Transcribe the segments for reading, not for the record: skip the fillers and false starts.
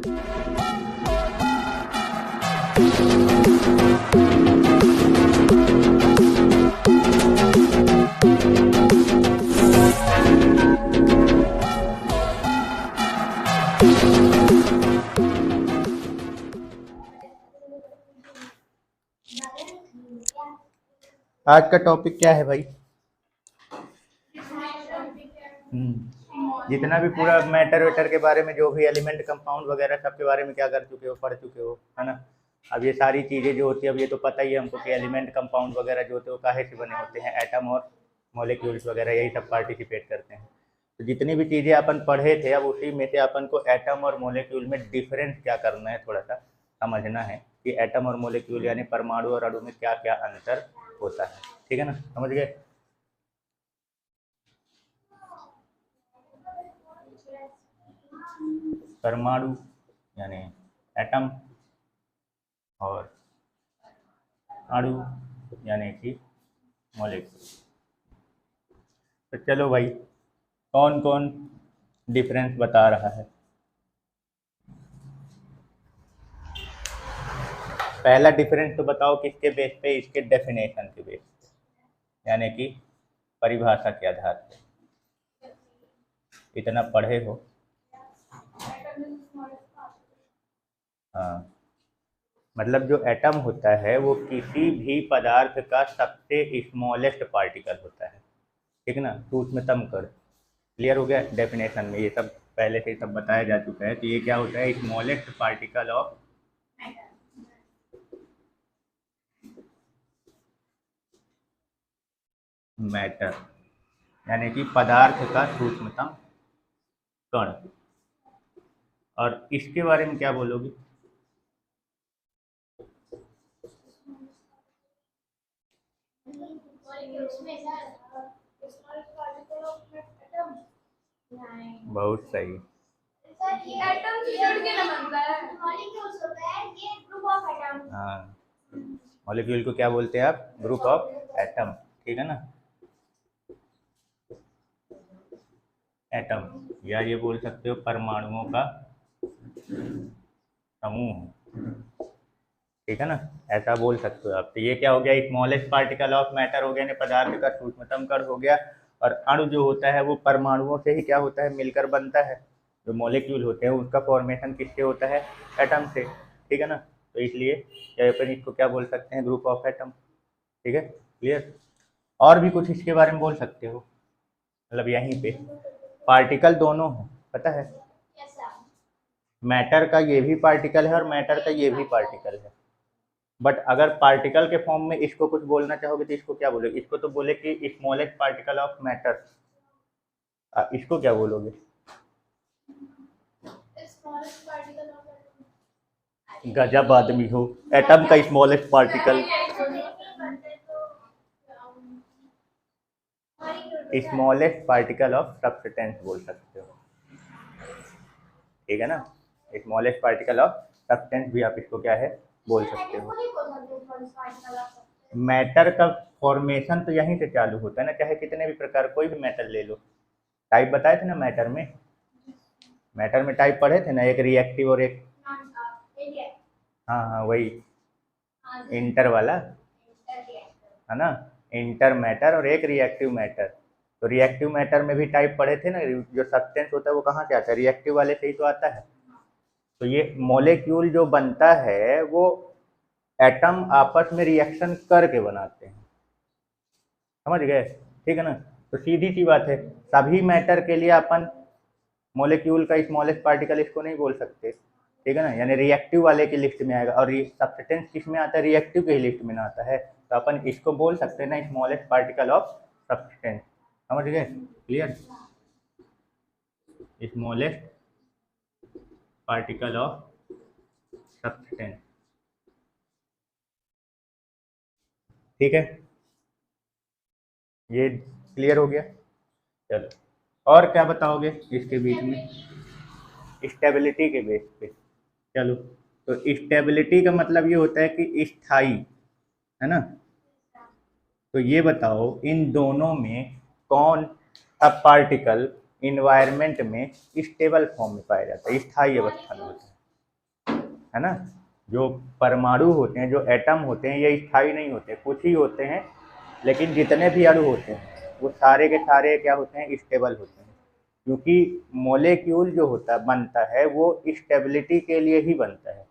आज का टॉपिक क्या है भाई? जितना भी पूरा मैटर वेटर के बारे में, जो भी एलिमेंट कंपाउंड वगैरह सब के बारे में क्या कर चुके हो, पढ़ चुके हो, है ना। अब ये सारी चीज़ें जो होती है, अब ये तो पता ही है हमको कि एलिमेंट कंपाउंड वगैरह जो होते हैं वो काहे से बने होते हैं, एटम और मॉलिक्यूल्स वगैरह यही सब पार्टिसिपेट करते हैं। तो जितनी भी चीज़ें अपन पढ़े थे, अब उसी में से अपन को एटम और मॉलिक्यूल में डिफरेंस क्या करना है, थोड़ा सा समझना है कि एटम और मॉलिक्यूल यानी परमाणु और अणु में क्या क्या अंतर होता है। ठीक है ना, समझ गए? परमाणु यानी एटम और अणु यानी कि मॉलिक्यूल। तो चलो भाई, कौन कौन डिफरेंस बता रहा है? पहला डिफरेंस तो बताओ किसके बेस पे? इसके डेफिनेशन के बेस पे, यानी कि परिभाषा के आधार पे। इतना पढ़े हो? हाँ, मतलब जो एटम होता है वो किसी भी पदार्थ का सबसे स्मॉलेस्ट पार्टिकल होता है, ठीक है ना, सूक्ष्मतम कण। क्लियर हो गया? डेफिनेशन में ये सब पहले से ही सब बताया जा चुका है कि ये क्या होता है, स्मॉलेस्ट पार्टिकल ऑफ मैटर, यानी कि पदार्थ का सूक्ष्मतम कण। और इसके बारे में क्या बोलोगे? बहुत सही। हाँ, मॉलिक्यूल को क्या बोलते हैं आप? ग्रुप ऑफ एटम, ठीक है ना। एटम, या ये बोल सकते हो परमाणुओं का समूह, ठीक है ना, ऐसा बोल सकते हो आप। तो ये क्या हो गया, स्मॉलेस्ट पार्टिकल ऑफ मैटर हो गया, यानी पदार्थ का सूक्ष्मतम कण हो गया। और अणु जो होता है वो परमाणुओं से ही क्या होता है, मिलकर बनता है। जो मॉलिक्यूल होते हैं उसका फॉर्मेशन किससे होता है? एटम से, ठीक है ना। तो इसलिए अपन इसको क्या बोल सकते हैं? ग्रुप ऑफ एटम, ठीक है। क्लियर? और भी कुछ इसके बारे में बोल सकते हो? मतलब यहीं पे पार्टिकल दोनों हो, पता है, मैटर का ये भी पार्टिकल है और मैटर का ये भी पार्टिकल है। बट अगर पार्टिकल के फॉर्म में इसको कुछ बोलना चाहोगे तो इसको क्या बोलोगे? इसको तो बोले कि स्मॉलेस्ट पार्टिकल ऑफ मैटर। इसको क्या बोलोगे? गजब आदमी हो, एटम का smallest particle, smallest particle of substance बोल सकते हो, ठीक है ना। स्मॉलेस्ट पार्टिकल ऑफ सब्सटेंस भी आप इसको क्या है बोल सकते हो। मैटर का फॉर्मेशन तो यहीं से चालू होता है ना, चाहे कितने भी प्रकार कोई भी मैटर ले लो। टाइप बताए थे ना मैटर में, मैटर में टाइप पढ़े थे ना, एक रिएक्टिव और एक, हाँ हाँ वही इंटर वाला, है ना। इंटर मैटर और एक रिएक्टिव मैटर। तो रिएक्टिव मैटर में भी टाइप पढ़े थे ना, जो सब्सटेंस होता है वो कहाँ से आता है? रिएक्टिव वाले से ही तो आता है। तो ये मॉलिक्यूल जो बनता है वो एटम आपस में रिएक्शन करके बनाते हैं, समझ गए? ठीक है ना। तो सीधी सी बात है, सभी मैटर के लिए अपन मॉलिक्यूल का स्मॉलेस्ट पार्टिकल इसको नहीं बोल सकते, ठीक है ना। यानी रिएक्टिव वाले की लिस्ट में आएगा, और सब्सटेंस किस में आता है? रिएक्टिव के ही लिस्ट में ना आता है। तो अपन इसको बोल सकते हैं ना स्मॉलेस्ट पार्टिकल ऑफ सब्सटेंस, समझ गए? Clear? Smallest particle of substance, ठीक है। ये क्लियर हो गया? चलो, और क्या बताओगे इसके बीच में? स्टेबिलिटी के बेस पे, चलो। तो स्टेबिलिटी का मतलब ये होता है कि स्थाई, है ना। तो ये बताओ इन दोनों में कौन सा पार्टिकल इन्वायरमेंट में स्टेबल फॉर्म में पाया जाता है, स्थाई अवस्था में होता है? है ना। जो परमाणु होते हैं, जो एटम होते हैं, ये स्थायी नहीं होते, कुछ ही होते हैं, लेकिन जितने भी अणु होते हैं वो सारे के सारे क्या होते हैं, स्टेबल होते हैं। क्योंकि मॉलिक्यूल जो होता बनता है वो स्टेबिलिटी के लिए ही बनता है।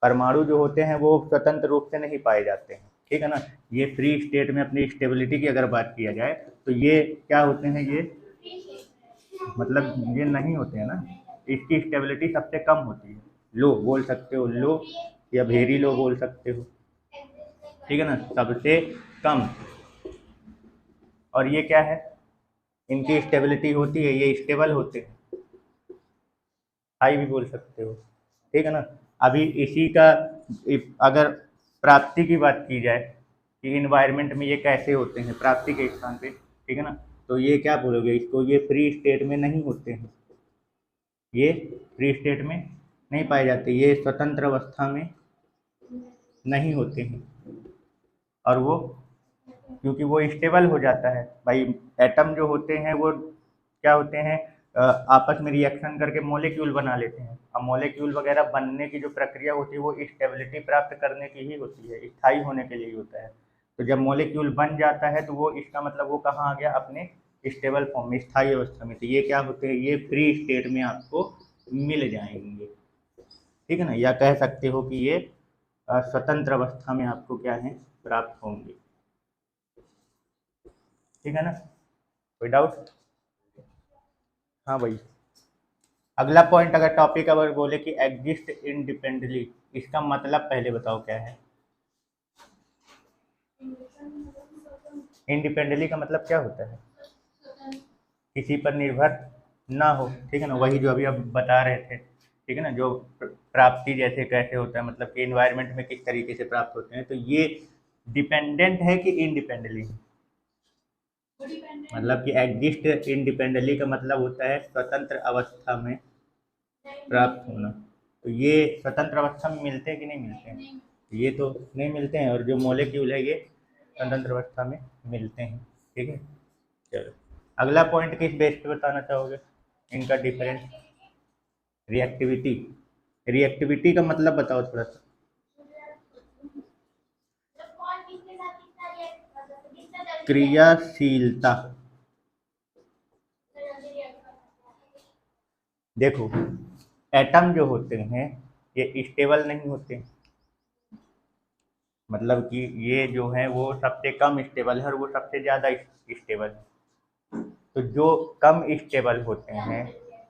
परमाणु जो होते हैं वो स्वतंत्र रूप से नहीं पाए जाते हैं, ठीक है ना। ये फ्री स्टेट में अपनी स्टेबिलिटी की अगर बात किया जाए तो ये क्या होते हैं, ये मतलब ये नहीं होते हैं ना, इसकी स्टेबिलिटी सबसे कम होती है, लो बोल सकते हो, लो या वेरी लो बोल सकते हो, ठीक है ना, सबसे कम। और ये क्या है, इनकी स्टेबिलिटी होती है, ये स्टेबल होते हैं, हाई भी बोल सकते हो, ठीक है ना। अभी इसी का अगर प्राप्ति की बात की जाए कि इन्वायरमेंट में ये कैसे होते हैं प्राप्ति के स्थान पे, ठीक है ना, तो ये क्या बोलोगे इसको, ये फ्री स्टेट में नहीं होते हैं, ये फ्री स्टेट में नहीं पाए जाते, ये स्वतंत्र अवस्था में नहीं होते हैं। और वो क्योंकि वो स्टेबल हो जाता है भाई, एटम जो होते हैं वो क्या होते हैं, आपस में रिएक्शन करके मॉलिक्यूल बना लेते हैं। अब मॉलिक्यूल वगैरह बनने की जो प्रक्रिया होती है वो स्टेबिलिटी प्राप्त करने की ही होती है, स्थायी होने के लिए ही होता है। तो जब मॉलिक्यूल बन जाता है तो वो इसका मतलब वो कहाँ आ गया, अपने स्टेबल फॉर्म में, स्थायी अवस्था में। तो ये क्या होते हैं, ये फ्री स्टेट में आपको मिल जाएंगे, ठीक है ना। या कह सकते हो कि ये स्वतंत्र अवस्था में आपको क्या है, प्राप्त होंगे, ठीक है ना। कोई डाउट? हाँ भाई, अगला पॉइंट अगर टॉपिक अगर बोले कि एग्जिस्ट इंडिपेंडेंटली, इसका मतलब पहले बताओ क्या है। इंडिपेंडेंटली का मतलब क्या होता है, किसी पर निर्भर ना हो, ठीक है ना। वही जो अभी आप बता रहे थे, ठीक है ना, जो प्राप्ति जैसे कैसे होता है, मतलब कि इन्वायरमेंट में किस तरीके से प्राप्त होते हैं। तो ये डिपेंडेंट है कि इंडिपेंडेंटली, मतलब कि एग्जिस्ट इंडिपेंडेंटली का मतलब होता है स्वतंत्र अवस्था में प्राप्त होना। तो ये स्वतंत्र अवस्था में मिलते हैं कि नहीं मिलते हैं, ये तो नहीं मिलते हैं। और जो मॉलिक्यूल है ये स्वतंत्र अवस्था में मिलते हैं, ठीक है। चलो अगला पॉइंट किस बेस पे बताना चाहोगे, इनका डिफरेंस। रिएक्टिविटी, रिएक्टिविटी का मतलब बताओ थोड़ा सा। क्रियाशीलता, देखो एटम जो होते हैं ये स्टेबल नहीं होते, मतलब कि ये जो है वो सबसे कम स्टेबल है और वो सबसे ज़्यादा स्टेबल है। तो जो कम स्टेबल होते हैं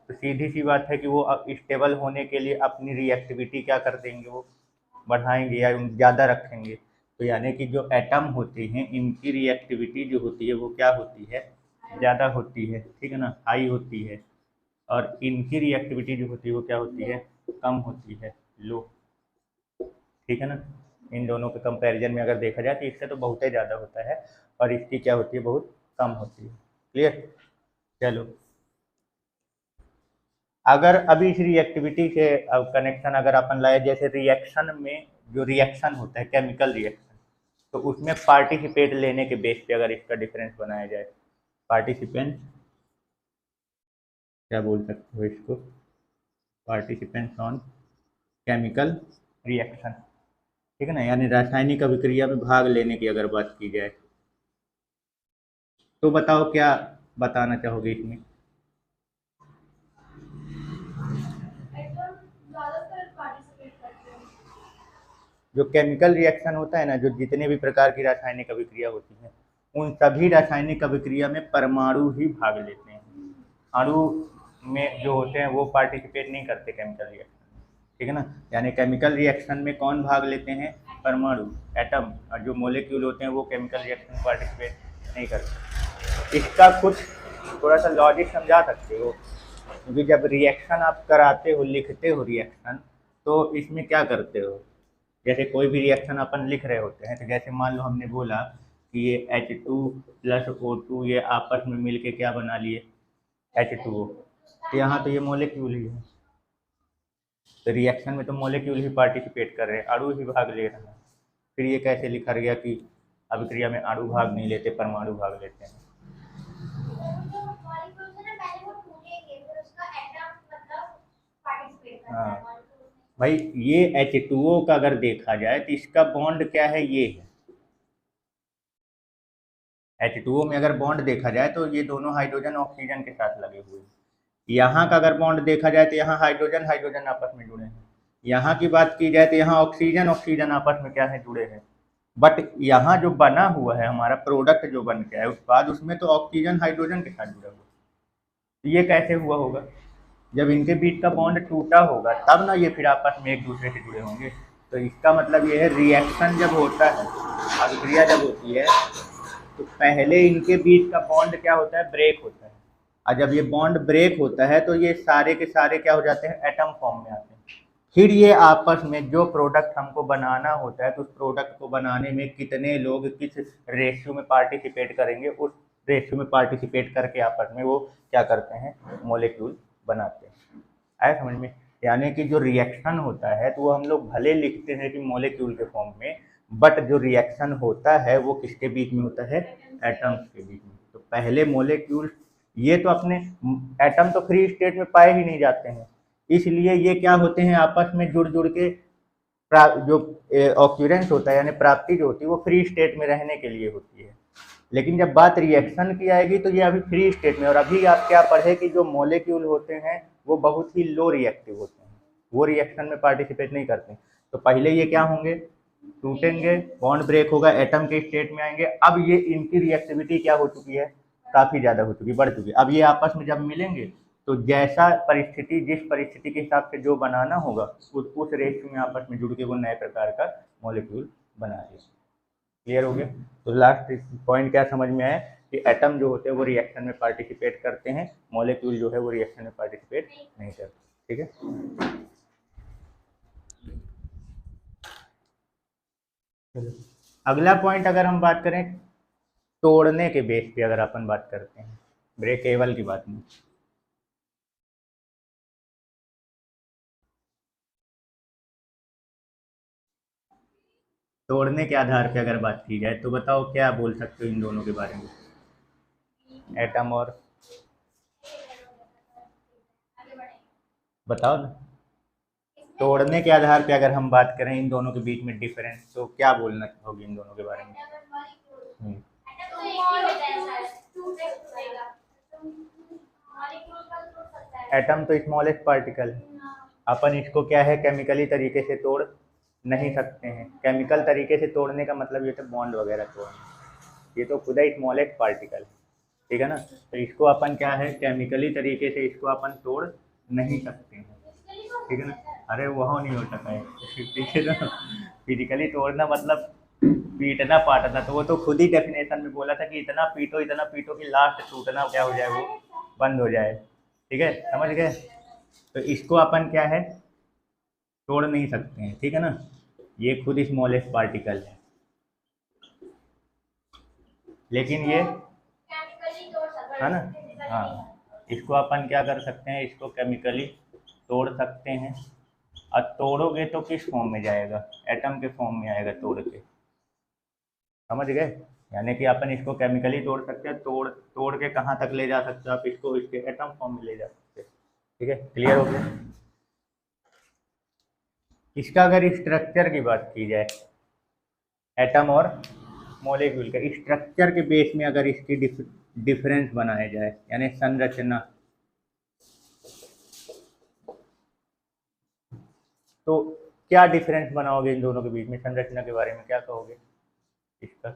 तो सीधी सी बात है कि वो स्टेबल होने के लिए अपनी रिएक्टिविटी क्या कर देंगे, वो बढ़ाएंगे या ज़्यादा रखेंगे। तो यानी कि जो एटम होते हैं इनकी रिएक्टिविटी जो होती है वो क्या होती है, ज़्यादा होती है, ठीक है ना, हाई होती है। और इनकी रिएक्टिविटी जो होती है वो क्या होती है, कम होती है, लो, ठीक है ना। इन दोनों के कंपैरिजन में अगर देखा जाए तो इससे तो बहुत ही ज़्यादा होता है और इसकी क्या होती है, बहुत कम होती है। क्लियर। चलो अगर अभी इस रिएक्टिविटी के कनेक्शन अगर अपन लाए, जैसे रिएक्शन में जो रिएक्शन होता है केमिकल रिएक्शन, तो उसमें पार्टिसिपेट लेने के बेस पे अगर इसका डिफरेंस बनाया जाए, पार्टिसिपेंट क्या बोल सकते हो इसको, पार्टिसिपेंट्स ऑन केमिकल रिएक्शन, ठीक है ना, यानी रासायनिक अभिक्रिया में भाग लेने की अगर बात की जाए तो बताओ क्या बताना चाहोगे इसमें। जो केमिकल रिएक्शन होता है ना, जो जितने भी प्रकार की रासायनिक अभिक्रिया होती है उन सभी रासायनिक अभिक्रिया में परमाणु ही भाग लेते हैं, अणु में जो होते हैं वो पार्टिसिपेट नहीं करते केमिकल रिएक्शन, ठीक है ना। यानी केमिकल रिएक्शन में कौन भाग लेते हैं, परमाणु, एटम। और जो मोलिक्यूल होते हैं वो केमिकल रिएक्शन में पार्टिसिपेट नहीं करते। इसका कुछ थोड़ा सा लॉजिक समझा सकते हो, क्योंकि जब रिएक्शन आप कराते हो, लिखते हो रिएक्शन, तो इसमें क्या करते हो, जैसे कोई भी रिएक्शन अपन लिख रहे होते हैं तो जैसे मान लो हमने बोला कि ये H2 + O2 ये आपस में मिलके क्या बना लिए, H2O। तो यहाँ तो ये मॉलिक्यूल ही है, तो रिएक्शन में तो मॉलिक्यूल ही पार्टिसिपेट कर रहे हैं, अणु ही भाग ले रहा है। फिर ये कैसे लिखा गया कि अभिक्रिया में अणु भाग नहीं लेते, परमाणु भाग लेते हैं। हाँ भाई ये H2O का अगर देखा जाए तो इसका बॉन्ड क्या है, ये है। H2O में अगर बॉन्ड देखा जाए तो ये दोनों हाइड्रोजन ऑक्सीजन के साथ लगे हुए हैं। यहाँ का अगर बॉन्ड देखा जाए तो यहाँ हाइड्रोजन हाइड्रोजन आपस में जुड़े हैं। यहाँ की बात की जाए तो यहाँ ऑक्सीजन ऑक्सीजन आपस में क्या है, जुड़े हैं। बट यहाँ जो बना हुआ है हमारा प्रोडक्ट जो बन के है उत्पाद, उसमें तो ऑक्सीजन हाइड्रोजन के साथ जुड़ा हुआ है। तो ये कैसे हुआ होगा, जब इनके बीच का बॉन्ड टूटा होगा तब ना ये फिर आपस में एक दूसरे से जुड़े होंगे। तो इसका मतलब ये है रिएक्शन जब होता है, अभिक्रिया जब होती है, तो पहले इनके बीच का बॉन्ड क्या होता है, ब्रेक होता है। और जब ये बॉन्ड ब्रेक होता है तो ये सारे के सारे क्या हो जाते हैं, एटम फॉर्म में आते हैं। फिर ये आपस में जो प्रोडक्ट हमको बनाना होता है तो उस प्रोडक्ट को बनाने में कितने लोग किस रेशियो में पार्टिसिपेट करेंगे, उस रेशियो में पार्टिसिपेट करके आपस में वो क्या करते हैं, मॉलिक्यूल बनाते हैं। आया समझ में? यानी कि जो रिएक्शन होता है तो वो हम लोग भले लिखते हैं कि मॉलिक्यूल के फॉर्म में, बट जो रिएक्शन होता है वो किसके बीच में होता है, एटम्स के बीच में। तो पहले मॉलिक्यूल, ये तो अपने एटम तो फ्री स्टेट में पाए ही नहीं जाते हैं, इसलिए ये क्या होते हैं, आपस में जुड़ जुड़ के जो ऑक्यूरेंस होता है यानी प्राप्ति जो होती है वो फ्री स्टेट में रहने के लिए होती है। लेकिन जब बात रिएक्शन की आएगी तो ये अभी फ्री स्टेट में, और अभी आप क्या पढ़े कि जो मॉलिक्यूल होते हैं वो बहुत ही लो रिएक्टिव होते हैं, वो रिएक्शन में पार्टिसिपेट नहीं करते। तो पहले ये क्या होंगे, टूटेंगे, बॉन्ड ब्रेक होगा, एटम के स्टेट में आएंगे। अब ये इनकी रिएक्टिविटी क्या हो चुकी है, काफ़ी ज़्यादा हो चुकी है, बढ़ चुकी है। अब ये आपस में जब मिलेंगे तो जैसा परिस्थिति, जिस परिस्थिति के हिसाब से जो बनाना होगा उस रेशियो में आपस में जुड़ के वो नए प्रकार का मॉलिक्यूल बना देंगे। क्लियर हो गया? तो लास्ट पॉइंट क्या समझ में आया कि एटम जो होते हैं वो रिएक्शन में पार्टिसिपेट करते हैं, मॉलिक्यूल जो है वो रिएक्शन में पार्टिसिपेट नहीं करते। ठीक है, अगला पॉइंट अगर हम बात करें तोड़ने के बेस पे, अगर अपन बात करते हैं, ब्रेकेबल की बात नहीं। तोड़ने के आधार पे अगर बात की जाए तो बताओ क्या बोल सकते हो इन दोनों के बारे में, एटम और, बताओ ना। तोड़ने के आधार पे अगर हम बात करें इन दोनों के बीच में डिफरेंस, तो क्या बोलना होगी इन दोनों के बारे में? हम्म, एटम तो स्मॉलेस्ट पार्टिकल है, अपन इसको क्या है, केमिकली तरीके से तोड़ नहीं सकते हैं। केमिकल तरीके से तोड़ने का मतलब ये तो बॉन्ड वगैरह तोड़ना, ये तो खुद ही स्मॉलेस्ट पार्टिकल है। ठीक है ना? तो इसको अपन क्या है, केमिकली तरीके से इसको अपन तोड़ नहीं सकते हैं। ठीक है ना? अरे वह नहीं हो सका है, ठीक है ना? फिजिकली तोड़ना मतलब पीटना पाटना, तो वो तो खुद ही डेफिनेशन में बोला था कि इतना पीटो कि लास्ट टूटना क्या हो जाए, वो बंद हो जाए। ठीक है, समझ गए? तो इसको अपन क्या है, तोड़ नहीं सकते हैं। ठीक है ना? ये खुद स्मॉलेस्ट पार्टिकल है, लेकिन ये है ना, हाँ, इसको अपन क्या कर सकते हैं, इसको केमिकली तोड़ सकते हैं। और तोड़ोगे तो किस फॉर्म में जाएगा, एटम के फॉर्म में आएगा तोड़ के। समझ गए? यानी कि अपन इसको केमिकली तोड़ सकते हैं, तोड़ तोड़ के कहाँ तक ले जा सकते हो आप इसको, इसके एटम फॉर्म में ले जा सकते हैं। ठीक है, क्लियर हो गया? इसका अगर स्ट्रक्चर की बात की जाए, एटम और मॉलिक्यूल का स्ट्रक्चर के बेस में अगर इसकी डिफरेंस बनाया जाए, यानी संरचना, तो क्या डिफरेंस बनाओगे इन दोनों के बीच में, संरचना के बारे में क्या कहोगे इसका?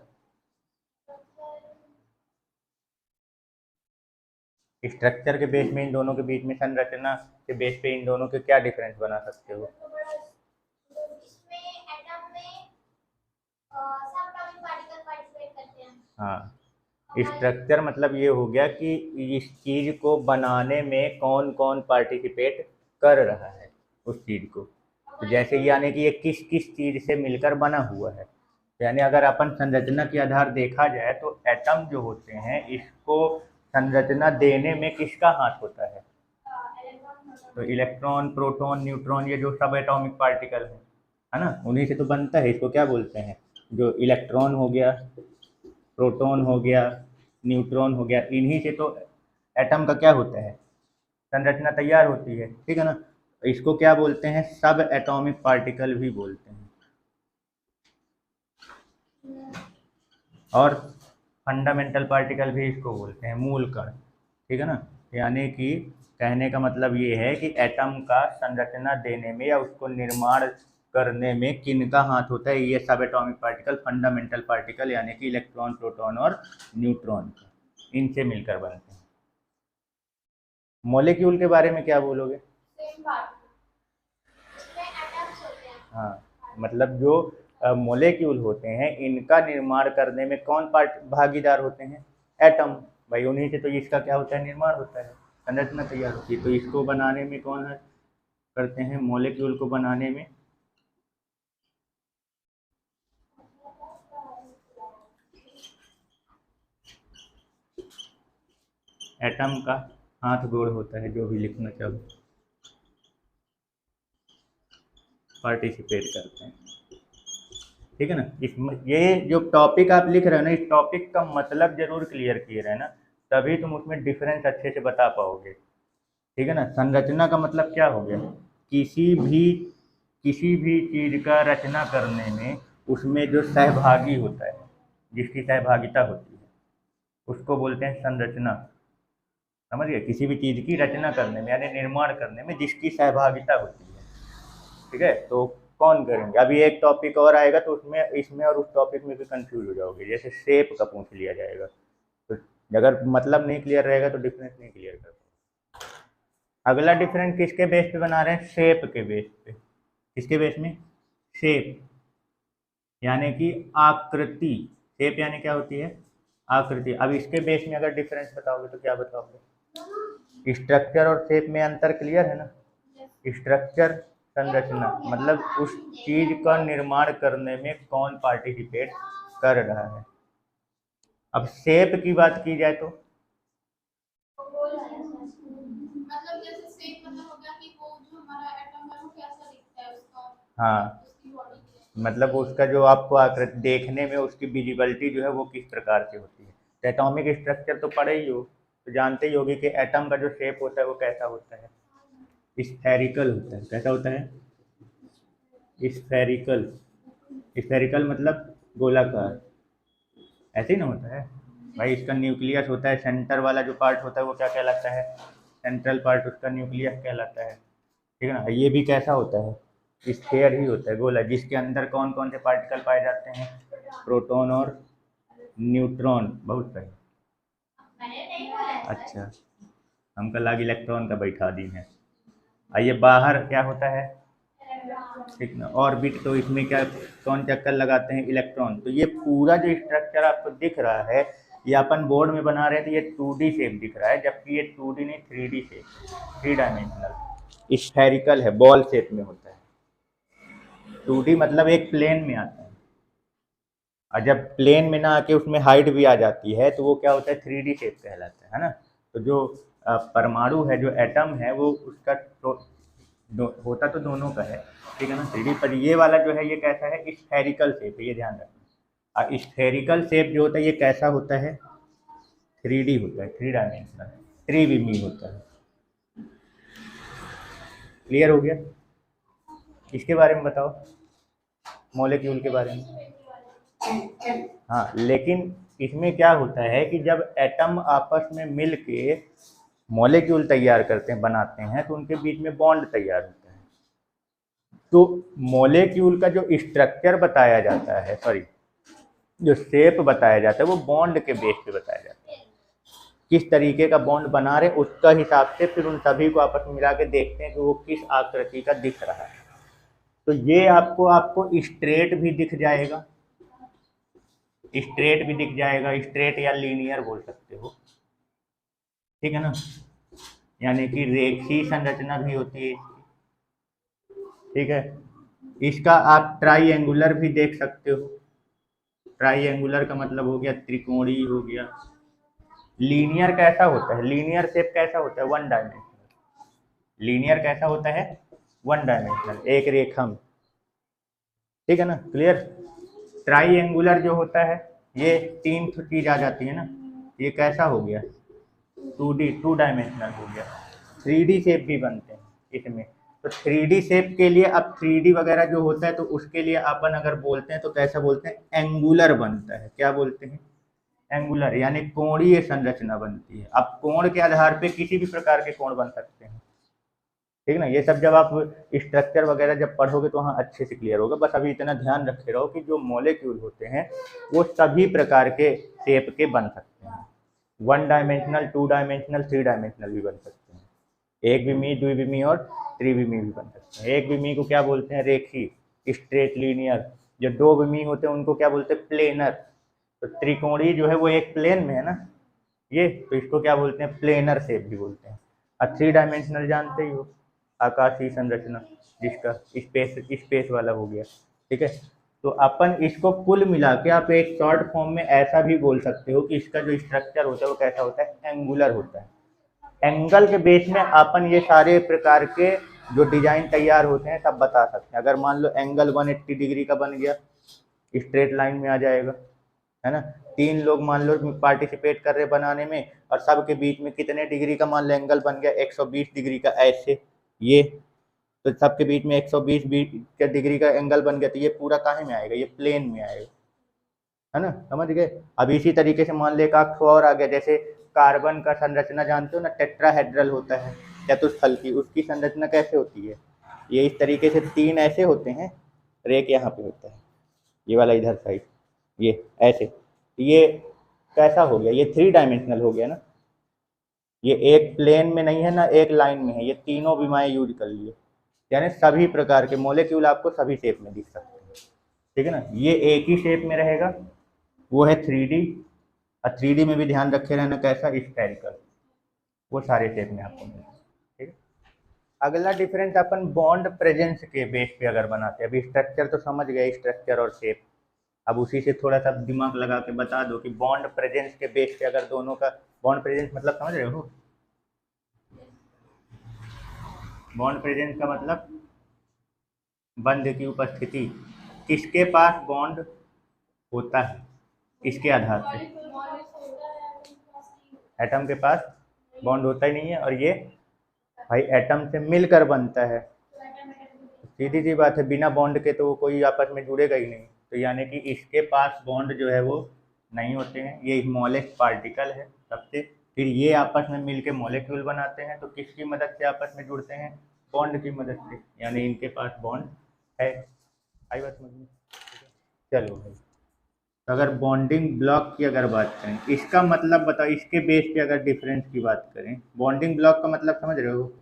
स्ट्रक्चर के बेस में इन दोनों के बीच में, संरचना के बेस पे इन दोनों के क्या डिफरेंस बना सकते हो? हाँ, स्ट्रक्चर मतलब ये हो गया कि इस चीज़ को बनाने में कौन कौन पार्टिसिपेट कर रहा है उस चीज़ को। तो जैसे यानी कि ये किस किस चीज़ से मिलकर बना हुआ है। यानी अगर अपन संरचना के आधार देखा जाए तो एटम जो होते हैं इसको संरचना देने में किसका हाथ होता है? तो इलेक्ट्रॉन, प्रोटॉन, न्यूट्रॉन, ये जो सब एटॉमिक पार्टिकल है ना, उन्हीं से तो बनता है। इसको क्या बोलते हैं, जो इलेक्ट्रॉन हो गया, प्रोटॉन हो गया, न्यूट्रॉन हो गया, इन्हीं से तो एटम का क्या होता है, संरचना तैयार होती है। ठीक है ना? इसको क्या बोलते हैं, सब एटॉमिक पार्टिकल भी बोलते हैं, और फंडामेंटल पार्टिकल भी इसको बोलते हैं, मूल कण। ठीक है ना। यानी कि कहने का मतलब ये है कि एटम का संरचना देने में या उसको निर्माण करने में किनका हाथ होता है, ये सब एटॉमिक पार्टिकल, फंडामेंटल पार्टिकल यानी कि इलेक्ट्रॉन, प्रोटॉन और न्यूट्रॉन, इनसे मिलकर बनते हैं। मॉलिक्यूल के बारे में क्या बोलोगे? हाँ, मतलब जो मॉलिक्यूल होते हैं इनका निर्माण करने में कौन पार्ट भागीदार होते हैं? एटम। भाई उन्हीं से तो इसका क्या होता है, निर्माण होता है, संरचना तैयार होती है। तो इसको बनाने में कौन है करते हैं, मॉलिक्यूल को बनाने में एटम का हाथ गोड़ होता है, जो भी लिखना चाहो पार्टिसिपेट करते हैं। ठीक है ना। इसमें ये जो टॉपिक आप लिख रहे हो ना, इस टॉपिक का मतलब जरूर क्लियर किए रहे ना, तभी तुम उसमें डिफरेंस अच्छे से बता पाओगे। ठीक है ना। संरचना का मतलब क्या हो गया, किसी भी चीज का रचना करने में उसमें जो सहभागी होता है, जिसकी सहभागिता होती है, उसको बोलते हैं संरचना। समझ गए, किसी भी चीज की रचना करने में यानी निर्माण करने में जिसकी सहभागिता होती है। ठीक है, तो कौन करेंगे, अभी एक टॉपिक और आएगा तो उसमें इसमें और उस टॉपिक में भी कंफ्यूज हो जाओगे। जैसे शेप का पूछ लिया जाएगा, तो अगर मतलब नहीं क्लियर रहेगा तो डिफरेंस नहीं क्लियर कर पाओगे। अगला डिफरेंस किसके बेस पे बना रहे हैं, शेप के बेस पे। किसके बेस में, शेप यानी कि आकृति। शेप यानी क्या होती है, आकृति। अब इसके बेस में अगर डिफरेंस बताओगे तो क्या बताओगे, स्ट्रक्चर और शेप में अंतर क्लियर है ना। स्ट्रक्चर संरचना मतलब उस चीज का निर्माण करने में कौन पार्टिसिपेट कर रहा है। अब शेप की बात की जाए तो मतलब जैसे शेप मतलब हो गया कि वो जो हमारा एटम है वो कैसा दिखता है उसका, हाँ, मतलब उसका जो आपको आकृति देखने में उसकी विजिबिलिटी जो है वो किस प्रकार से होती है। तो एटॉमिक स्ट्रक्चर तो पढ़े ही हो, तो जानते ही होगे कि एटम का जो शेप होता है वो कैसा होता है, स्फेरिकल होता है। कैसा होता है, स्फेरिकल। स्फेरिकल मतलब गोलाकार, ऐसे ही ना होता है भाई। इसका न्यूक्लियस होता है, सेंटर वाला जो पार्ट होता है वो क्या कहलाता है, सेंट्रल पार्ट उसका न्यूक्लियस कहलाता है। ठीक है ना। ये भी कैसा होता है, स्फेयर ही होता है, गोला, जिसके अंदर कौन कौन से पार्टिकल पाए जाते हैं, प्रोटॉन और न्यूट्रॉन। बहुत सही। अच्छा, हमको लगा इलेक्ट्रॉन का बैठा दी है। आइए, बाहर क्या होता है, ठीक ना, ऑर्बिट। तो इसमें क्या कौन चक्कर लगाते हैं, इलेक्ट्रॉन। तो ये पूरा जो स्ट्रक्चर आपको दिख रहा है, ये अपन बोर्ड में बना रहे थे, ये 2D शेप दिख रहा है, जबकि ये 2D नहीं 3D शेप, 3 डायमेंशनल स्फेरिकल है, बॉल शेप में होता है। 2D मतलब एक प्लेन में आता है, और जब प्लेन में ना आके उसमें हाइट भी आ जाती है तो वो क्या होता है, 3D शेप कहलाता है ना। तो जो परमाणु है, जो एटम है, वो उसका होता तो दोनों का है, ठीक है ना, 3D। पर ये वाला जो है ये कैसा है, स्फेरिकल शेप है, ये ध्यान रखना। और स्फेरिकल शेप जो होता है ये कैसा होता है, 3D होता है, 3 डायमेंशनल, त्रिविमीय होता है। क्लियर हो गया। इसके बारे में बताओ, मॉलिक्यूल के बारे में। हाँ, लेकिन इसमें क्या होता है कि जब एटम आपस में मिल के मॉलिक्यूल तैयार करते हैं, बनाते हैं, तो उनके बीच में बॉन्ड तैयार होता है। तो मॉलिक्यूल का जो स्ट्रक्चर बताया जाता है, सॉरी, जो शेप बताया जाता है, वो बॉन्ड के बेस पे बताया जाता है। किस तरीके का बॉन्ड बना रहे उसका हिसाब से फिर उन सभी को आपस में मिला के देखते हैं कि वो किस आकृति का दिख रहा है। तो ये आपको स्ट्रेट भी दिख जाएगा, स्ट्रेट भी दिख जाएगा, स्ट्रेट या लीनियर बोल सकते हो। ठीक है ना, यानी कि रेखीय संरचना भी होती है इसकी। ठीक है, इसका आप ट्राइएंगुलर भी देख सकते हो। ट्राइएंगुलर का मतलब हो गया त्रिकोणीय हो गया। लीनियर कैसा होता है, लीनियर शेप कैसा होता है, 1 डायमेंशनल। लीनियर कैसा होता है, 1 डायमेंशनल, एक रेखा में। ठीक है ना, क्लियर। ट्राइएंगुलर जो होता है ये 3 चीज आ जाती है ना, ये कैसा हो गया, 2D, 2 डायमेंशनल हो गया। 3D शेप भी बनते हैं इसमें। तो 3D शेप के लिए अब 3D वगैरह जो होता है तो उसके लिए अपन अगर बोलते हैं तो कैसा बोलते हैं, एंगुलर बनता है। क्या बोलते हैं, एंगुलर, यानी कोणीय संरचना बनती है। अब कोण के आधार पे किसी भी प्रकार के कोण बन सकते हैं, ठीक ना। ये सब जब आप स्ट्रक्चर वगैरह जब पढ़ोगे तो वहाँ अच्छे से क्लियर होगा। बस अभी इतना ध्यान रखे रहो कि जो मॉलिक्यूल होते हैं वो सभी प्रकार के शेप के बन सकते हैं। 1 डायमेंशनल, 2 डायमेंशनल, 3 डायमेंशनल भी बन सकते हैं। एक विमीय, द्विविमीय और त्रिविमीय भी बन सकते हैं। एक विमीय को क्या बोलते हैं, रेखी, स्ट्रेट, लीनियर। जो 2 विमीय होते हैं उनको क्या बोलते हैं, प्लेनर। तो त्रिकोणीय जो है वो एक प्लेन में है ना ये, तो इसको क्या बोलते हैं, प्लेनर शेप भी बोलते हैं। और 3 डायमेंशनल जानते ही हो, आकाशीय संरचना, जिसका स्पेस स्पेस वाला हो गया, ठीक है। तो अपन इसको कुल मिला के आप एक शॉर्ट फॉर्म में ऐसा भी बोल सकते हो कि इसका जो स्ट्रक्चर होता है वो कैसा होता है, एंगुलर होता है। एंगल के बेस में अपन ये सारे प्रकार के जो डिजाइन तैयार होते हैं सब बता सकते हैं। अगर मान लो एंगल 180 डिग्री का बन गया, स्ट्रेट लाइन में आ जाएगा, है ना। 3 लोग मान लो पार्टिसिपेट कर रहे बनाने में, और सबके बीच में कितने डिग्री का मान लो एंगल बन गया, 120 डिग्री का, ऐसे ये। तो सबके बीच में 120 डिग्री का एंगल बन गया, तो ये पूरा काहे में आएगा, ये प्लेन में आएगा, है ना, समझ गए। अब इसी तरीके से मान ले एक और आ गया, जैसे कार्बन का संरचना जानते हो ना, टेट्राहेड्रल होता है, चतुष्फल की, उसकी संरचना कैसे होती है, ये इस तरीके से 3 ऐसे होते हैं, और एक यहाँ पे होता है, ये वाला इधर साइड, ये ऐसे। ये कैसा हो गया, ये 3 डायमेंशनल हो गया ना, ये एक प्लेन में नहीं है ना एक लाइन में है, ये तीनों विमाएं यूज कर लिए, यानी सभी प्रकार के मॉलिक्यूल आपको सभी शेप में दिख सकते हैं, ठीक है ना। ये एक ही शेप में रहेगा, वो है 3D। और 3D में भी ध्यान रखे रहना कैसा, स्फेरिकल, वो सारे शेप में आपको मिलेगा, ठीक है। अगला डिफरेंस अपन बॉन्ड प्रेजेंस के बेस पे अगर बनाते हैं, अभी स्ट्रक्चर तो समझ गए, स्ट्रक्चर और शेप। अब उसी से थोड़ा सा दिमाग लगा के बता दो कि बॉन्ड प्रेजेंस के बेस पे अगर दोनों का, बॉन्ड प्रेजेंस मतलब समझ रहे हो, बॉन्ड प्रेजेंस का मतलब बंध की उपस्थिति, किसके पास बॉन्ड होता है, किसके आधार पे, एटम के पास बॉन्ड होता ही नहीं है, और ये भाई एटम से मिलकर बनता है। सीधी सी बात है, बिना बॉन्ड के तो कोई आपस में जुड़ेगा ही नहीं। तो यानी कि इसके पास बॉन्ड जो है वो नहीं होते हैं, ये स्मॉलेस्ट पार्टिकल है सबसे। फिर ये आपस में मिलके मॉलिक्यूल बनाते हैं, तो किसकी मदद से आपस में जुड़ते हैं, बॉन्ड की मदद से, यानी इनके पास बॉन्ड है। आई बात समझ में, चलो भाई। तो अगर बॉन्डिंग ब्लॉक की अगर बात करें, इसका मतलब बताओ, इसके बेस पे अगर डिफरेंस की बात करें, बॉन्डिंग ब्लॉक का मतलब समझ रहे हो,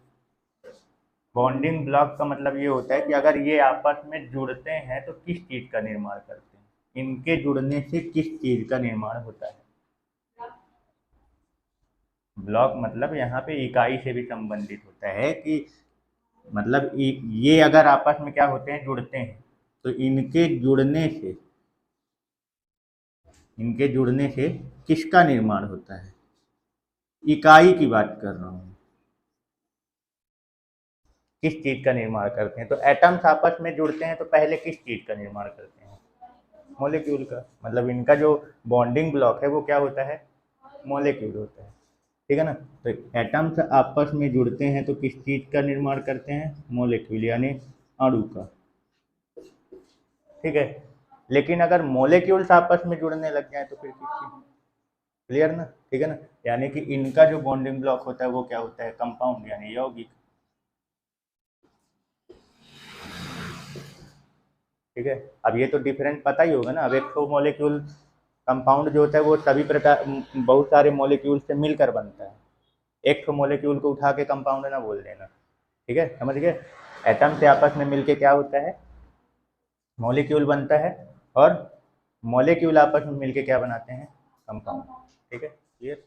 बॉन्डिंग ब्लॉक का मतलब ये होता है कि अगर ये आपस में जुड़ते हैं तो किस चीज का निर्माण करते हैं, इनके जुड़ने से किस चीज का निर्माण होता है। ब्लॉक मतलब यहाँ पे इकाई से भी संबंधित होता है कि मतलब ये अगर आपस में क्या होते हैं, जुड़ते हैं, तो इनके जुड़ने से किसका निर्माण होता है, इकाई की बात कर रहा हूँ, किस चीज का निर्माण करते हैं। तो एटम्स आपस में जुड़ते हैं तो पहले किस चीज का निर्माण करते हैं, मॉलिक्यूल का। मतलब इनका जो बॉन्डिंग ब्लॉक है वो क्या होता है, मॉलिक्यूल होता है, ठीक है ना। तो एटम्स आपस में जुड़ते हैं तो किस चीज का निर्माण करते हैं, मॉलिक्यूल, यानी अणु का, ठीक है। लेकिन अगर मॉलिक्यूल्स आपस में जुड़ने लग जाए तो फिर किस चीज, क्लियर ना, ठीक है ना। यानी कि इनका जो बॉन्डिंग ब्लॉक होता है वो क्या होता है, कंपाउंड, यानी यौगिक, ठीक है। अब ये तो डिफरेंस पता ही होगा ना। अब एक तो मॉलिक्यूल कंपाउंड जो होता है वो सभी प्रकार, बहुत सारे मॉलिक्यूल से मिलकर बनता है, एक तो मॉलिक्यूल को उठा के कंपाउंड ना बोल देना, ठीक है, समझ गए। एटम से आपस में मिलके क्या होता है, मॉलिक्यूल बनता है, और मॉलिक्यूल आपस में मिलके क्या बनाते हैं, कंपाउंड, ठीक है, क्लियर।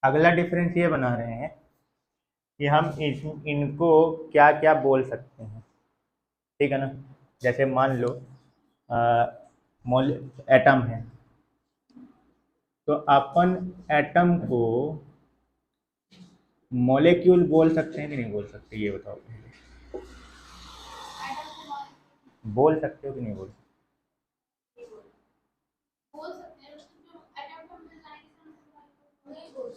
अगला डिफरेंस ये बना रहे हैं कि हम इनको क्या क्या बोल सकते हैं, ठीक है ना। जैसे मान लो मोल एटम है, तो अपन एटम को मॉलिक्यूल बोल सकते हैं कि नहीं बोल सकते, ये बताओ पहले। बोल सकते हो कि नहीं बोल सकते,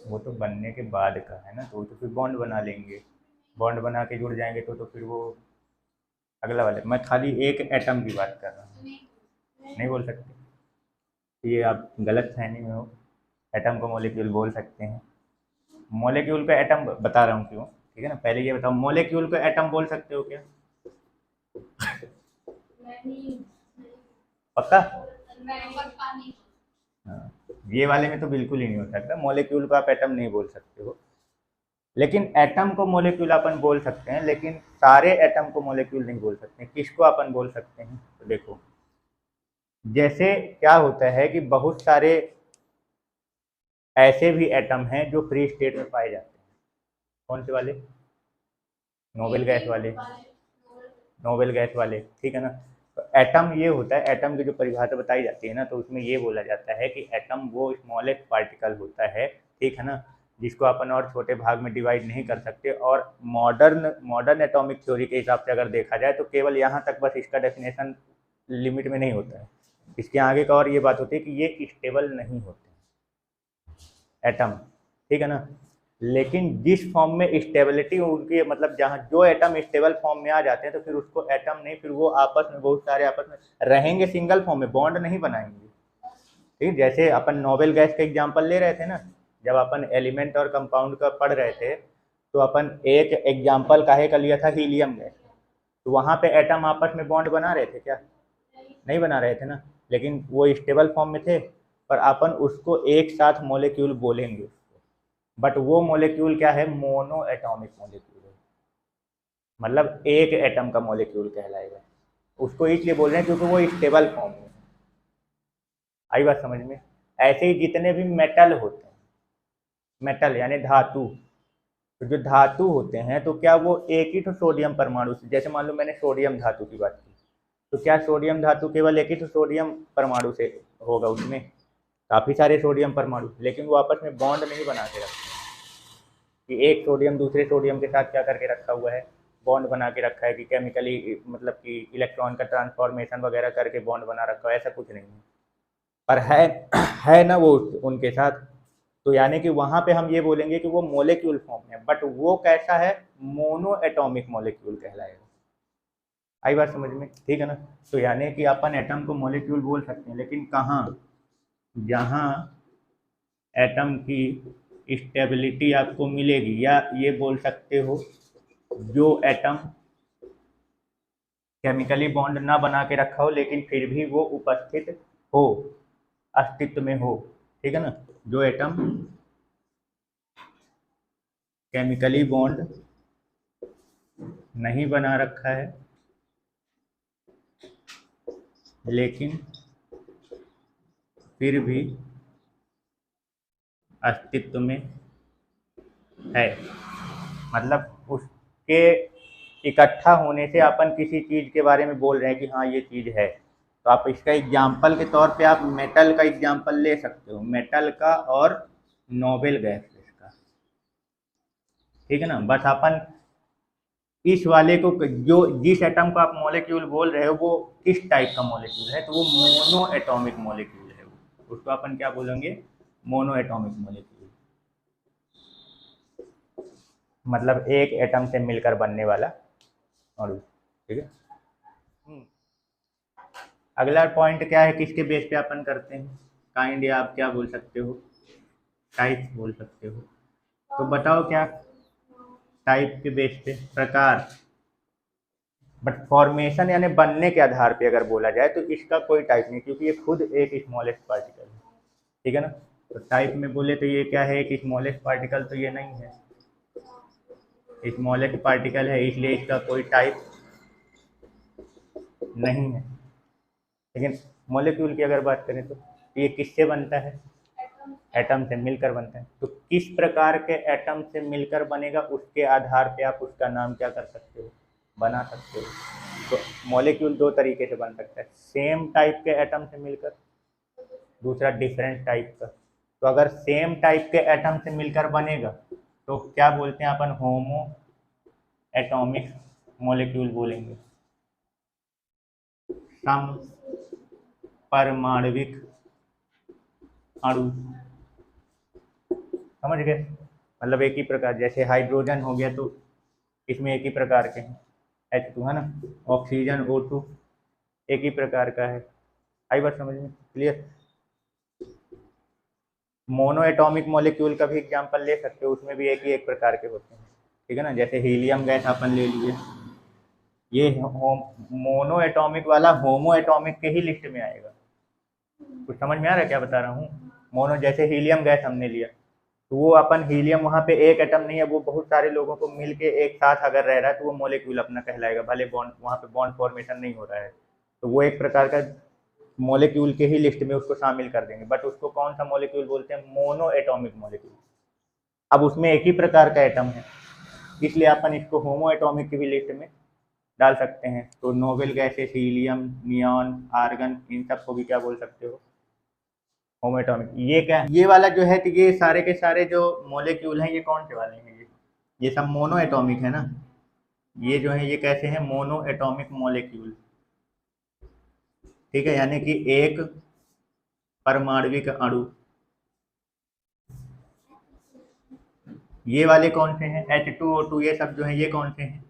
वो तो बनने के बाद का है ना, तो फिर बॉन्ड बना लेंगे, बॉन्ड बना के जुड़ जाएंगे तो फिर वो अगला वाले। मैं खाली एक एटम की बात कर रहा हूँ, नहीं बोल सकते, ये आप गलत फहमी में हो। एटम को मॉलिक्यूल बोल सकते हैं, मॉलिक्यूल को एटम बता रहा हूँ क्यों, ठीक है ना। पहले ये बताओ, मॉलिक्यूल को एटम बोल सकते हो क्या? पक्का? हाँ, ये वाले में तो बिल्कुल ही नहीं हो सकता, मॉलिक्यूल को आप एटम नहीं बोल सकते हो। लेकिन एटम को मॉलिक्यूल अपन बोल सकते हैं, लेकिन सारे एटम को मॉलिक्यूल नहीं बोल सकते। किसको अपन बोल सकते हैं? तो देखो, जैसे क्या होता है कि बहुत सारे ऐसे भी एटम हैं जो फ्री स्टेट में पाए जाते हैं। कौन से वाले? नोबेल गैस वाले, नोबेल गैस वाले, ठीक है ना। तो एटम ये होता है, एटम की जो परिभाषा बताई जाती है ना, तो उसमें ये बोला जाता है कि एटम वो स्मॉलेस्ट पार्टिकल होता है, ठीक है ना, जिसको अपन और छोटे भाग में डिवाइड नहीं कर सकते। और मॉडर्न मॉडर्न एटॉमिक थ्योरी के हिसाब से अगर देखा जाए तो केवल यहाँ तक बस इसका डेफिनेशन लिमिट में नहीं होता है, इसके आगे का और ये बात होती है कि ये स्टेबल नहीं होते एटम, ठीक है ना। लेकिन जिस फॉर्म में स्टेबिलिटी उनकी, मतलब जहाँ जो एटम स्टेबल फॉर्म में आ जाते हैं तो फिर उसको एटम नहीं, फिर वो आपस में बहुत सारे आपस में रहेंगे सिंगल फॉर्म में, बॉन्ड नहीं बनाएंगे, ठीक। जैसे अपन नोबेल गैस का एग्जांपल ले रहे थे ना, जब अपन एलिमेंट और कंपाउंड का पढ़ रहे थे, तो अपन एक एग्जांपल काहे का लिया था? Helium gas. तो वहाँ पे एटम आपस में बॉन्ड बना रहे थे क्या? नहीं बना रहे थे ना, लेकिन वो स्टेबल फॉर्म में थे। पर अपन उसको एक साथ मॉलिक्यूल बोलेंगे, बट वो मॉलिक्यूल क्या है? मोनो एटॉमिक मॉलिक्यूल है, मतलब एक एटम का मॉलिक्यूल कहलाएगा। उसको इसलिए बोल रहे हैं क्योंकि वो स्टेबल फॉर्म में है। आई बात समझ में? ऐसे ही जितने भी मेटल होते हैं, मेटल यानी धातु, तो जो धातु होते हैं तो क्या वो एक ही तो सोडियम परमाणु से, जैसे मान लो मैंने सोडियम धातु की बात की, तो क्या सोडियम धातु केवल एक ही तो सोडियम परमाणु से होगा? उसमें काफ़ी सारे सोडियम परमाणु, लेकिन वो आपस में बॉन्ड नहीं बना के रखते कि एक सोडियम दूसरे सोडियम के साथ क्या करके रखा हुआ है? बॉन्ड बना के रखा है, कि केमिकली मतलब कि इलेक्ट्रॉन का ट्रांसफॉर्मेशन वगैरह करके बॉन्ड बना रखा है, ऐसा कुछ नहीं है। पर है ना वो उनके साथ। तो यानी कि वहाँ पे हम ये बोलेंगे कि वो मोलिक्यूल फॉर्म है, बट वो कैसा है? मोनो एटॉमिक मोलिक्यूल कहलाएगा। आई बात समझ में? ठीक है ना। तो यानी कि अपन एटम को मोलिक्यूल बोल सकते हैं, लेकिन कहाँ? जहाँ एटम की स्टेबिलिटी आपको मिलेगी, या ये बोल सकते हो जो एटम केमिकली बॉन्ड ना बना के रखा हो लेकिन फिर भी वो उपस्थित हो, अस्तित्व में हो, ठीक है ना। जो एटम केमिकली बॉन्ड नहीं बना रखा है लेकिन फिर भी अस्तित्व में है, मतलब उसके इकट्ठा होने से अपन किसी चीज़ के बारे में बोल रहे हैं कि हाँ ये चीज़ है। तो आप इसका एग्जाम्पल के तौर पे आप मेटल का एग्जाम्पल ले सकते हो, मेटल का और नोबेल गैस का, ठीक है ना। बस अपन इस वाले को, जो जिस एटम को आप मॉलिक्यूल बोल रहे हो वो किस टाइप का मॉलिक्यूल है, तो वो मोनो एटॉमिक मॉलिक्यूल है, उसको अपन क्या बोलेंगे? मोनो एटॉमिक मॉलिक्यूल, मतलब एक एटम से मिलकर बनने वाला मॉलिक्यूल, ठीक है। अगला पॉइंट क्या है, किसके बेस पे अपन करते हैं? काइंड, या आप क्या बोल सकते हो? टाइप बोल सकते हो। तो बताओ क्या टाइप के बेस पे? प्रकार। बट फॉर्मेशन यानी बनने के आधार पे अगर बोला जाए तो इसका कोई टाइप नहीं, क्योंकि ये खुद एक स्मॉलेस्ट पार्टिकल है, ठीक है ना। तो टाइप में बोले तो ये क्या है? एक स्मॉलेस्ट पार्टिकल तो ये नहीं है, स्मॉलेस्ट पार्टिकल है, इसलिए इसका कोई टाइप नहीं है। लेकिन मॉलिक्यूल की अगर बात करें तो ये किससे बनता है? एटम से मिलकर बनता है। तो किस प्रकार के एटम से मिलकर बनेगा, उसके आधार पे आप उसका नाम क्या कर सकते हो? बना सकते हो। तो मॉलिक्यूल दो तरीके से बन सकता है, सेम टाइप के एटम से मिलकर, दूसरा डिफरेंट टाइप का। तो अगर सेम टाइप के एटम से मिलकर बनेगा तो क्या बोलते हैं अपन? होमो एटॉमिक मॉलिक्यूल बोलेंगे। सम परमाणविक अणु, समझ गए? मतलब एक ही प्रकार, जैसे हाइड्रोजन हो गया तो इसमें एक ही प्रकार के हैं, H2 है ना, ऑक्सीजन O2 एक ही प्रकार का है। आई बात समझ में? क्लियर? मोनो एटॉमिक मॉलिक्यूल का भी एग्जांपल ले सकते हो, उसमें भी एक ही एक प्रकार के होते हैं, ठीक है ना। जैसे हीलियम गैस अपन ले लिए, ये मोनो एटॉमिक वाला होमो एटॉमिक के ही लिस्ट में आएगा। कुछ समझ में आ रहा है क्या बता रहा हूँ? मोनो, जैसे हीलियम गैस हमने लिया तो वो अपन हीलियम, वहाँ पे एक एटम नहीं है, वो बहुत सारे लोगों को मिलके एक साथ अगर रह रहा है तो वो मॉलिक्यूल अपना कहलाएगा, भले बॉन्ड वहाँ पे बॉन्ड फॉर्मेशन नहीं हो रहा है, तो वो एक प्रकार का मॉलिक्यूल के ही लिस्ट में उसको शामिल कर देंगे। बट उसको कौन सा मॉलिक्यूल बोलते हैं? Mono atomic molecule. अब उसमें एक ही प्रकार का एटम है, इसलिए अपन इसको होमो एटॉमिक की भी लिस्ट में डाल सकते हैं। तो noble gases, helium, neon, argon, इन सबको भी क्या बोल सकते हो? Homo atomic. ये क्या, ये वाला जो है, तो ये सारे के सारे जो मॉलिक्यूल हैं ये कौन से वाले हैं? ये सब मोनो एटॉमिक है ना। ये जो है ये कैसे हैं? मोनो एटॉमिक मॉलिक्यूल, ठीक है, यानी कि एक परमाणविक अणु। ये वाले कौन से हैं? H2O2, ये सब जो है ये कौन से हैं?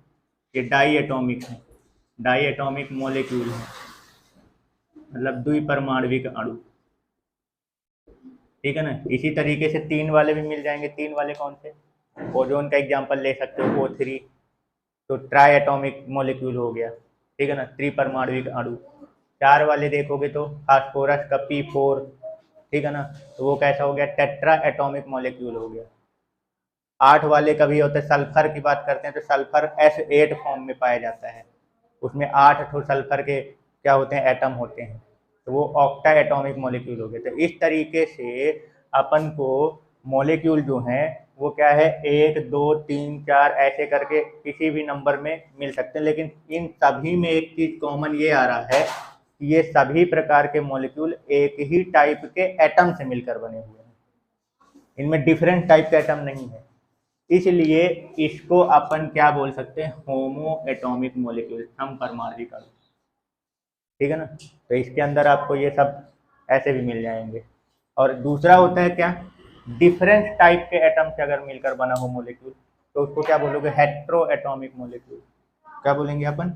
ये डाई एटॉमिक है, डाई एटॉमिक मॉलिक्यूल है, मतलब द्विपरमाणविक अणु, ठीक है ना। इसी तरीके से तीन वाले भी मिल जाएंगे। तीन वाले कौन से? ओजोन का एग्जांपल ले सकते हो, O3, तो ट्राई एटॉमिक मॉलिक्यूल हो गया, ठीक है ना, त्रिपरमाणविक अणु। चार वाले देखोगे तो फास्फोरस का P4, ठीक है ना, तो वो कैसा हो गया? टेट्रा एटॉमिक मॉलिक्यूल हो गया। आठ वाले कभी होते हैं, सल्फर की बात करते हैं तो सल्फर S8 फॉर्म में पाया जाता है, उसमें 8 ठो सल्फर के क्या होते हैं? एटम होते हैं, तो वो ऑक्टा एटॉमिक मॉलिक्यूल हो गए। तो इस तरीके से अपन को मॉलिक्यूल जो हैं वो क्या है, 1 2 3 4 ऐसे करके किसी भी नंबर में मिल सकते हैं, लेकिन इन सभी में एक चीज कॉमन ये आ रहा है कि ये सभी प्रकार के मॉलिक्यूल एक ही टाइप के एटम से मिलकर बने हुए हैं, इनमें डिफरेंट टाइप का एटम नहीं है, इसलिए इसको अपन क्या बोल सकते हैं? होमो एटॉमिक मॉलिक्यूल, समपरमाणविक अणु, ठीक है ना। तो इसके अंदर आपको ये सब ऐसे भी मिल जाएंगे। और दूसरा होता है क्या? डिफरेंट टाइप के एटम से अगर मिलकर बना हो मॉलिक्यूल तो उसको क्या बोलोगे? Hetero atomic molecule. क्या बोलेंगे अपन?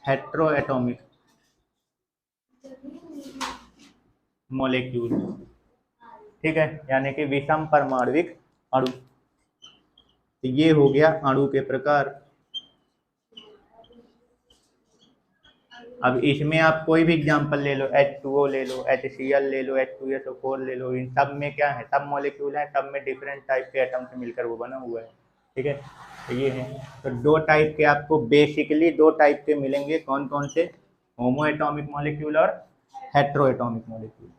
हेट्रो एटॉमिक मॉलिक्यूल, ठीक है, यानी कि विषम परमाणविक अणु। तो ये हो गया अणु के प्रकार। अब इसमें आप कोई भी एग्जांपल ले लो, H2O ले लो, HCl ले लो, H2SO4 ले लो, इन सब में क्या है? सब मॉलिक्यूल हैं, सब में डिफरेंट टाइप के एटम से मिलकर वो बना हुआ है, ठीक है। तो ये है, तो दो टाइप के आपको बेसिकली दो टाइप के मिलेंगे, कौन कौन से? होमो एटॉमिक मॉलिक्यूल और हेट्रो एटॉमिक मॉलिक्यूल।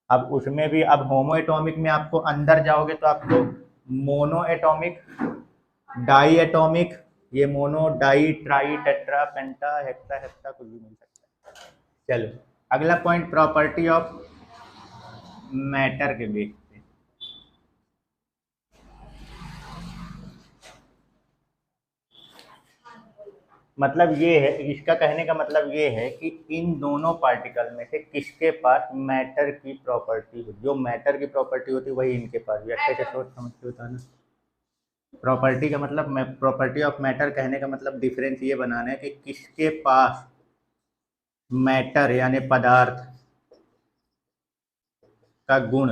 अब उसमें भी, अब होमो एटॉमिक में आपको अंदर जाओगे तो आपको मोनो एटॉमिक, डाई एटॉमिक, ये मोनो, डाई, ट्राई, टेट्रा, पेंटा, हेक्सा, हेक्सा कुछ भी मिल सकता है। चलो अगला पॉइंट, प्रॉपर्टी ऑफ मैटर के बेस पे। मतलब ये है, इसका कहने का मतलब ये है कि इन दोनों पार्टिकल में से किसके पास मैटर की प्रॉपर्टी हो, जो मैटर की प्रॉपर्टी होती है वही इनके पास भी। अच्छे से सोच समझ के होता है ना। प्रॉपर्टी का मतलब, मैं प्रॉपर्टी ऑफ मैटर कहने का मतलब डिफरेंस ये बनाना है कि किसके पास मैटर यानी पदार्थ का गुण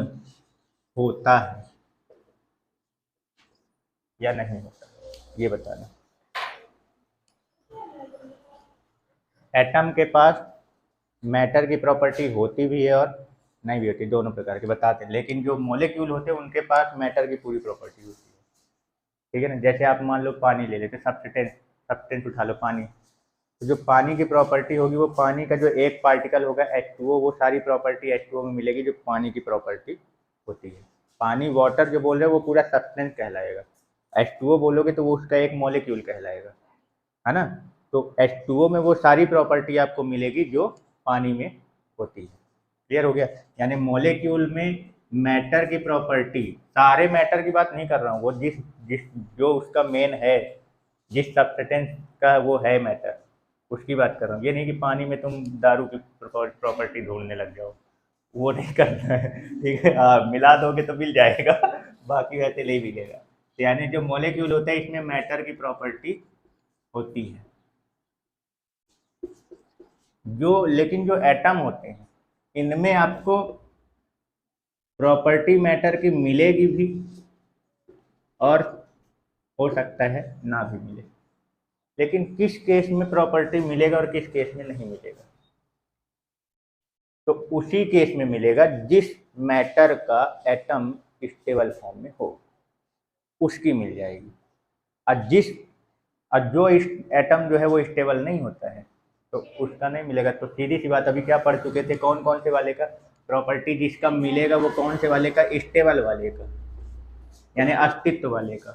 होता है या नहीं होता, ये बताना। एटम के पास मैटर की प्रॉपर्टी होती भी है और नहीं भी होती, दोनों प्रकार के बताते हैं, लेकिन जो मॉलिक्यूल होते हैं उनके पास मैटर की पूरी प्रॉपर्टी होती है, ठीक है ना। जैसे आप मान लो पानी ले लेते, सब्सटेंस, सब्सटेंस उठा लो पानी, तो जो पानी की प्रॉपर्टी होगी वो पानी का जो एक पार्टिकल होगा H2O, वो सारी प्रॉपर्टी H2O में मिलेगी जो पानी की प्रॉपर्टी होती है। पानी, वाटर जो बोल रहे हो वो पूरा सब्सटेंस कहलाएगा, H2O बोलोगे तो वो उसका एक मॉलिक्यूल कहलाएगा, है ना। तो H2O में वो सारी प्रॉपर्टी आपको मिलेगी जो पानी में होती है। क्लियर हो गया? यानी मॉलिक्यूल में मैटर की प्रॉपर्टी, सारे मैटर की बात नहीं कर रहा हूँ, वो जिस जिस जो उसका मेन है, जिस सब्सटेंस का वो है मैटर, उसकी बात कर रहा हूँ। ये नहीं कि पानी में तुम दारू की प्रॉपर्टी ढूंढने लग जाओ, वो नहीं करना है, ठीक है। हाँ, मिला दोगे तो मिल जाएगा, बाकी वैसे नहीं मिलेगा। तो यानी जो मॉलिक्यूल होता है इसमें मैटर की प्रॉपर्टी होती है। लेकिन जो एटम होते हैं इनमें आपको प्रॉपर्टी मैटर की मिलेगी भी और हो सकता है ना भी मिले। लेकिन किस केस में प्रॉपर्टी मिलेगा और किस केस में नहीं मिलेगा? तो उसी केस में मिलेगा जिस मैटर का एटम स्टेबल फॉर्म में हो, उसकी मिल जाएगी। और जो एटम जो है वो स्टेबल नहीं होता है तो उसका नहीं मिलेगा। तो सीधी सी बात, अभी क्या पढ़ चुके थे, कौन कौन से वाले का प्रॉपर्टी जिसका मिलेगा वो कौन से वाले का? स्टेबल वाले का, यानी अस्तित्व वाले का।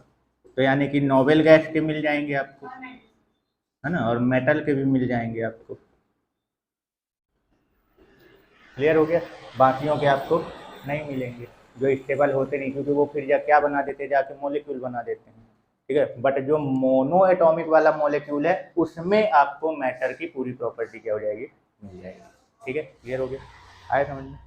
तो यानी कि नोबेल गैस के मिल जाएंगे आपको, है ना, और मेटल के भी मिल जाएंगे आपको। क्लियर हो गया? बाकियों के आपको नहीं मिलेंगे जो स्टेबल होते नहीं, क्योंकि वो फिर क्या बना देते, जाके मॉलिक्यूल बना देते हैं। ठीक है, बट जो मोनो एटॉमिक वाला मॉलिक्यूल है उसमें आपको मैटर की पूरी प्रॉपर्टी क्या हो जाएगी? मिल जाएगी। ठीक है, क्लियर हो गया? आया समझ में?